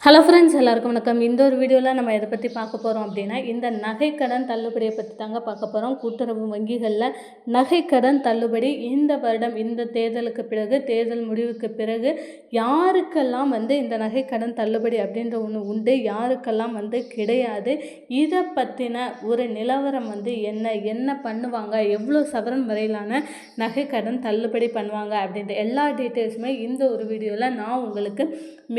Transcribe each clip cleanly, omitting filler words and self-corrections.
Hello friends, எல்லாருக்கும் வணக்கம். இந்த ஒரு வீடியோவில் நம்ம எதை பற்றி பார்க்க போகிறோம் அப்படின்னா, இந்த நகைக்கடன் தள்ளுபடியை பற்றி தாங்க பார்க்க போகிறோம். கூட்டுறவு வங்கிகளில் நகைக்கடன் தள்ளுபடி இந்த வருடம், இந்த தேர்தலுக்கு பிறகு, தேர்தல் முடிவுக்கு பிறகு யாருக்கெல்லாம் இந்த நகைக்கடன் தள்ளுபடி அப்படின்ற ஒன்று உண்டு, யாருக்கெல்லாம் கிடையாது, இதை பற்றின ஒரு நிலவரம் என்ன பண்ணுவாங்க, எவ்வளோ சவரன் வரையிலான நகைக்கடன் தள்ளுபடி பண்ணுவாங்க அப்படின்ற எல்லா டீட்டெயில்ஸுமே இந்த ஒரு வீடியோவில் நான் உங்களுக்கு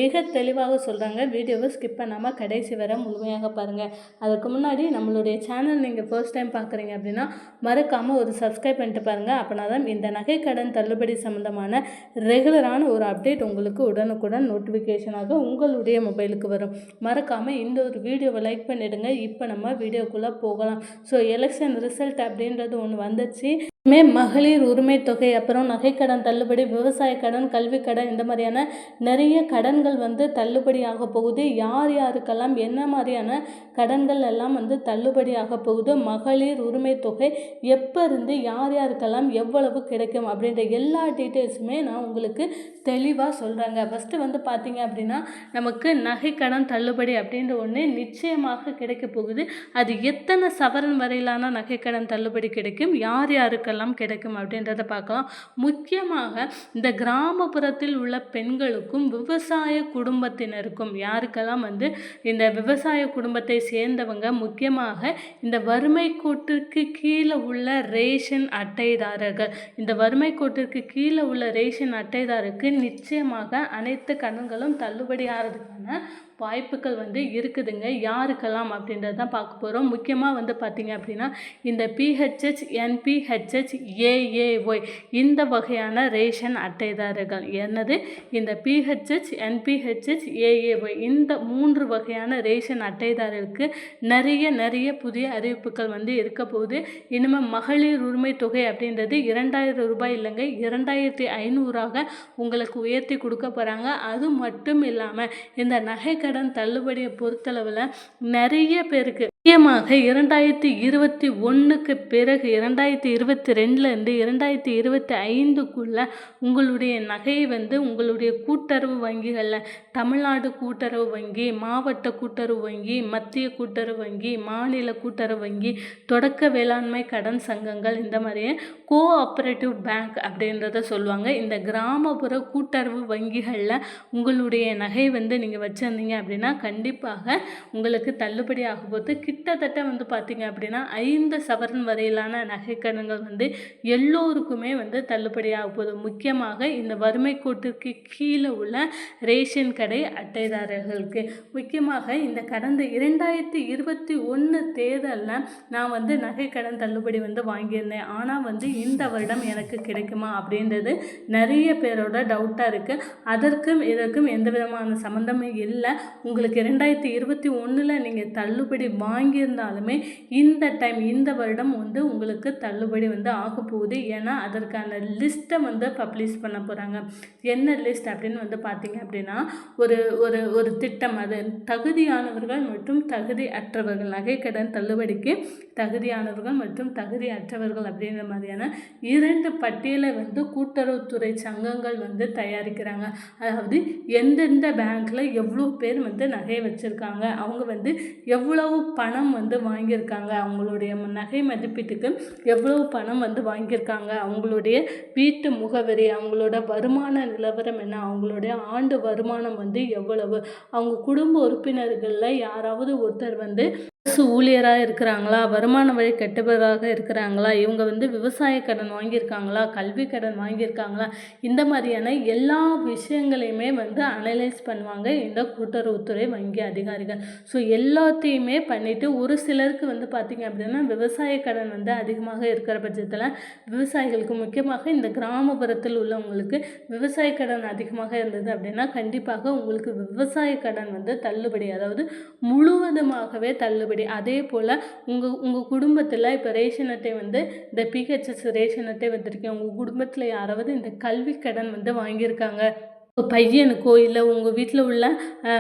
மிக தெளிவாக சொல்கிறேன். வீடியோவை ஸ்கிப் பண்ணாமல் கடைசி வரை முழுமையாக பாருங்கள். அதுக்கு முன்னாடி நம்மளுடைய சேனல் நீங்கள் ஃபர்ஸ்ட் டைம் பார்க்குறீங்க அப்படின்னா மறக்காமல் ஒரு சப்ஸ்கிரைப் பண்ணிட்டு பாருங்கள். அப்படின்னா தான் இந்த நகைக்கடன் தள்ளுபடி சம்மந்தமான ரெகுலரான ஒரு அப்டேட் உங்களுக்கு உடனுக்குடன் நோட்டிஃபிகேஷனாக உங்களுடைய மொபைலுக்கு வரும். மறக்காமல் இந்த ஒரு வீடியோவை லைக் பண்ணிவிடுங்க. இப்போ நம்ம வீடியோக்குள்ளே போகலாம். ஸோ எலெக்ஷன் ரிசல்ட் அப்படின்றது ஒன்று வந்துச்சு. மகளிர் உரிமை தொகை, அப்புறம் நகைக்கடன் தள்ளுபடி, விவசாய கடன், கல்வி கடன், இந்த மாதிரியான நிறைய கடன்கள் தள்ளுபடி ஆக போகுது. யார் யாருக்கெல்லாம் என்ன மாதிரியான கடன்கள் எல்லாம் தள்ளுபடி ஆக போகுது, மகளிர் உரிமை தொகை எப்போ இருந்து யார் யாருக்கெல்லாம் எவ்வளவு கிடைக்கும் அப்படின்ற எல்லா டீட்டெயில்ஸுமே நான் உங்களுக்கு தெளிவாக சொல்கிறேங்க. ஃபஸ்ட்டு பார்த்தீங்க அப்படின்னா, நமக்கு நகைக்கடன் தள்ளுபடி அப்படின்ற ஒன்று நிச்சயமாக கிடைக்க போகுது. அது எத்தனை சவரன் வரையிலான நகைக்கடன் தள்ளுபடி கிடைக்கும், யார் யாருக்கு கிடைக்கும் அப்படின்றத பார்க்கலாம். முக்கியமாக இந்த கிராமப்புறத்தில் உள்ள பெண்களுக்கும் விவசாய குடும்பத்தினருக்கும், யாருக்கெல்லாம் இந்த விவசாய குடும்பத்தை சேர்ந்தவங்க, முக்கியமாக இந்த வறுமை கோட்டிற்கு கீழே உள்ள ரேஷன் அட்டைதாரர்கள், இந்த வறுமை கோட்டிற்கு கீழே உள்ள ரேஷன் அட்டைதாரருக்கு நிச்சயமாக அனைத்து கடன்களும் தள்ளுபடி ஆகிறதுக்கான வாய்ப்புகள் இருக்குதுங்க. யாருக்கெல்லாம் அப்படின்றத தான் பார்க்க போகிறோம். முக்கியமாக பார்த்தீங்க அப்படின்னா, இந்த பிஹெச்ஹெச், என்பிஹெச்ஹெச், ஏஏஒய் இந்த வகையான ரேஷன் அட்டைதாரர்கள், என்னது இந்த பிஹெச்ஹெச், என்பிஹெச்ஹெச், ஏஏஒய் இந்த 3 வகையான ரேஷன் அட்டைதாரருக்கு நிறைய புதிய அறிவிப்புகள் இருக்க போகுது. இனிமேல் மகளிர் உரிமை தொகை அப்படின்றது 2000 ரூபாய் இல்லைங்க, 2500 உங்களுக்கு உயர்த்தி கொடுக்க போகிறாங்க. அது மட்டும் இல்லாமல் இந்த நகைக்கடன் தள்ளுபடியை பொறுத்தளவில் நிறைய பேருக்கு, முக்கியமாக 2021க்கு பிறகு 2022லேருந்து 2025க்குள்ள உங்களுடைய நகையை உங்களுடைய கூட்டுறவு வங்கிகளில், தமிழ்நாடு கூட்டுறவு வங்கி, மாவட்ட கூட்டுறவு வங்கி, மத்திய கூட்டுறவு வங்கி, மாநில கூட்டுறவு வங்கி, தொடக்க வேளாண்மை கடன் சங்கங்கள், இந்த மாதிரியே கோஆப்ரேட்டிவ் பேங்க் அப்படின்றத சொல்லுவாங்க. இந்த கிராமப்புற கூட்டுறவு வங்கிகளில் உங்களுடைய நகை நீங்கள் வச்சுருந்தீங்க அப்படின்னா கண்டிப்பாக உங்களுக்கு தள்ளுபடி ஆகும்போது கிட்டத்தட்ட பார்த்தீங்க அப்படின்னா 5 சவரன் வரையிலான நகைக்கடன்கள் எல்லோருக்குமே தள்ளுபடி ஆக போகுது. முக்கியமாக இந்த வறுமை கோட்டிற்கு கீழே உள்ள ரேஷன் கடை அட்டைதாரர்களுக்கு. முக்கியமாக இந்த கடந்த 2021 தேர்தலில் நான் நகைக்கடன் தள்ளுபடி வாங்கியிருந்தேன். ஆனால் இந்த வருடம் எனக்கு கிடைக்குமா அப்படின்றது நிறைய பேரோட டவுட்டாக இருக்குது. அதற்கும் இதற்கும் எந்த விதமான சம்மந்தமே இல்லை. உங்களுக்கு 2021 நீங்கள் தள்ளுபடி வாங்கியிருந்தாலுமே இந்த டைம், இந்த வருடம் உங்களுக்கு தள்ளுபடி ஆக போகுது. ஏன்னா அதற்கான லிஸ்ட்டை பப்ளிஷ் பண்ண போகிறாங்க. என்ன லிஸ்ட் அப்படின்னு பார்த்தீங்க அப்படின்னா, ஒரு ஒரு ஒரு திட்டம், அது தகுதியானவர்கள் மற்றும் தகுதி அற்றவர்கள், நகைக்கடன் தள்ளுபடிக்கு தகுதியானவர்கள் மற்றும் தகுதி அற்றவர்கள் அப்படின்ற மாதிரியான 2 பட்டியலை கூட்டுறவுத்துறை சங்கங்கள் தயாரிக்கிறாங்க. அதாவது எந்தெந்த பேங்க்கில் எவ்வளோ பேர் நகையை வச்சுருக்காங்க, அவங்க எவ்வளவு பணம் வாங்கியிருக்காங்க, அவங்களுடைய நகை மதிப்பீட்டுக்கு எவ்வளவு பணம் வாங்கியிருக்காங்க, அவங்களுடைய வீட்டு முகவரி, அவங்களோட வருமான நிலவரம் என்ன, அவங்களுடைய ஆண்டு வருமானம் எவ்வளவு, அவங்க குடும்ப உறுப்பினர்களில் யாராவது ஒருத்தர் அரசு ஊழியராக இருக்கிறாங்களா, வருமான வழி கட்டுபவராக இருக்கிறாங்களா, இவங்க விவசாய கடன் வாங்கியிருக்காங்களா, கல்வி கடன் வாங்கியிருக்காங்களா, இந்த மாதிரியான எல்லா விஷயங்களையுமே அனலைஸ் பண்ணுவாங்க இந்த கூட்டுறவுத்துறை வங்கி அதிகாரிகள். ஸோ எல்லாத்தையுமே பண்ணிவிட்டு, ஒரு சிலருக்கு பார்த்திங்க அப்படின்னா விவசாய கடன் அதிகமாக இருக்கிற பட்சத்தில் விவசாயிகளுக்கு, முக்கியமாக இந்த கிராமப்புறத்தில் உள்ளவங்களுக்கு விவசாய கடன் அதிகமாக இருந்தது அப்படின்னா கண்டிப்பாக உங்களுக்கு விவசாய கடன் தள்ளுபடி, அதாவது முழுவதுமாகவே தள்ளுபடி. அதே போல் உங்கள் குடும்பத்தில் இப்போ ரேஷன் அட்டை இந்த பிஹெச்எஸ் ரேஷன் அட்டை வந்திருக்கேன், உங்கள் குடும்பத்தில் யாராவது இந்த கல்வி கடன் வாங்கியிருக்காங்க பையனுக்கோ இல்லை உங்கள் வீட்டில் உள்ள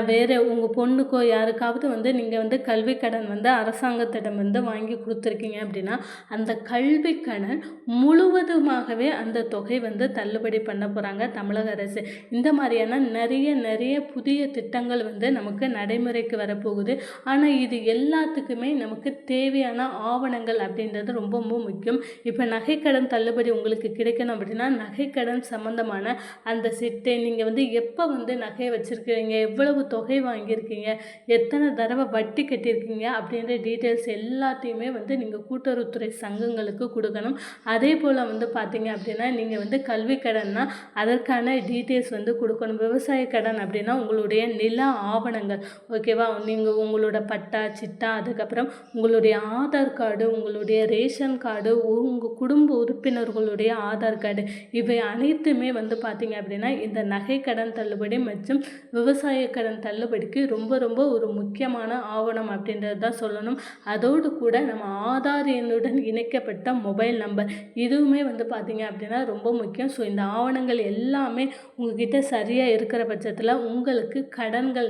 வேறு உங்கள் பொண்ணுக்கோ யாருக்காவது நீங்கள் கல்வி கடன் அரசாங்கத்திடம் வாங்கி கொடுத்துருக்கீங்க அப்படின்னா அந்த கல்வி கடன் முழுவதுமாகவே அந்த தொகை தள்ளுபடி பண்ண போகிறாங்க தமிழக அரசு. இந்த மாதிரியான நிறைய புதிய திட்டங்கள் நமக்கு நடைமுறைக்கு வரப்போகுது. ஆனால் இது எல்லாத்துக்குமே நமக்கு தேவையான ஆவணங்கள் அப்படின்றது ரொம்ப ரொம்ப முக்கியம். இப்போ நகைக்கடன் தள்ளுபடி உங்களுக்கு கிடைக்கணும் அப்படின்னா நகைக்கடன் சம்மந்தமான அந்த சிட்டை நீங்கள் எப்போ நகையை வச்சுருக்கீங்க, எவ்வளவு தொகை வாங்கியிருக்கீங்க, எத்தனை தடவை வட்டி கட்டியிருக்கீங்க அப்படின்ற டீட்டெயில்ஸ் எல்லாத்தையுமே நீங்கள் கூட்டுறவுத்துறை சங்கங்களுக்கு கொடுக்கணும். அதே போல் பார்த்தீங்க அப்படின்னா நீங்கள் கல்வி கடன்னா அதற்கான டீட்டெயில்ஸ் கொடுக்கணும். விவசாய கடன் அப்படின்னா உங்களுடைய நில ஆவணங்கள், ஓகேவா, நீங்கள் உங்களோட பட்டா சிட்டா, அதுக்கப்புறம் உங்களுடைய ஆதார் கார்டு, உங்களுடைய ரேஷன் கார்டு, உங்கள் குடும்ப உறுப்பினர்களுடைய ஆதார் கார்டு, இவை அனைத்துமே பார்த்தீங்க அப்படின்னா இந்த நகைக்கடன் தள்ளுபடி மற்றும் விவசாய கடன் தள்ளுபடிக்கு ரொம்ப ரொம்ப ஒரு முக்கியமான ஆவணம் அப்படின்றது தான் சொல்லணும். அதோடு கூட நம்ம ஆதார் எண்ணுடன் இணைக்கப்பட்ட மொபைல் நம்பர் இதுவுமே பார்த்தீங்க அப்படின்னா ரொம்ப முக்கியம். ஸோ இந்த ஆவணங்கள் எல்லாமே உங்ககிட்ட சரியாக இருக்கிற பட்சத்தில் உங்களுக்கு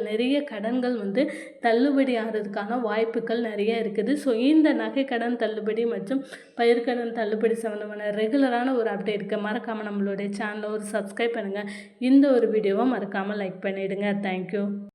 நிறைய கடன்கள் தள்ளுபடி ஆகிறதுக்கான வாய்ப்புகள் நிறைய இருக்குது. ஸோ இந்த நகைக்கடன் தள்ளுபடி மற்றும் பயிர்க்கடன் தள்ளுபடி சம்மந்தமான ரெகுலரான ஒரு அப்டேட்டுக்கு மறக்காமல் நம்மளுடைய சேனலை ஒரு சப்ஸ்கிரைப் பண்ணுங்கள். இந்த ஒரு வீடியோவை மறக்காமல் லைக் பண்ணிவிடுங்க. தேங்க்யூ.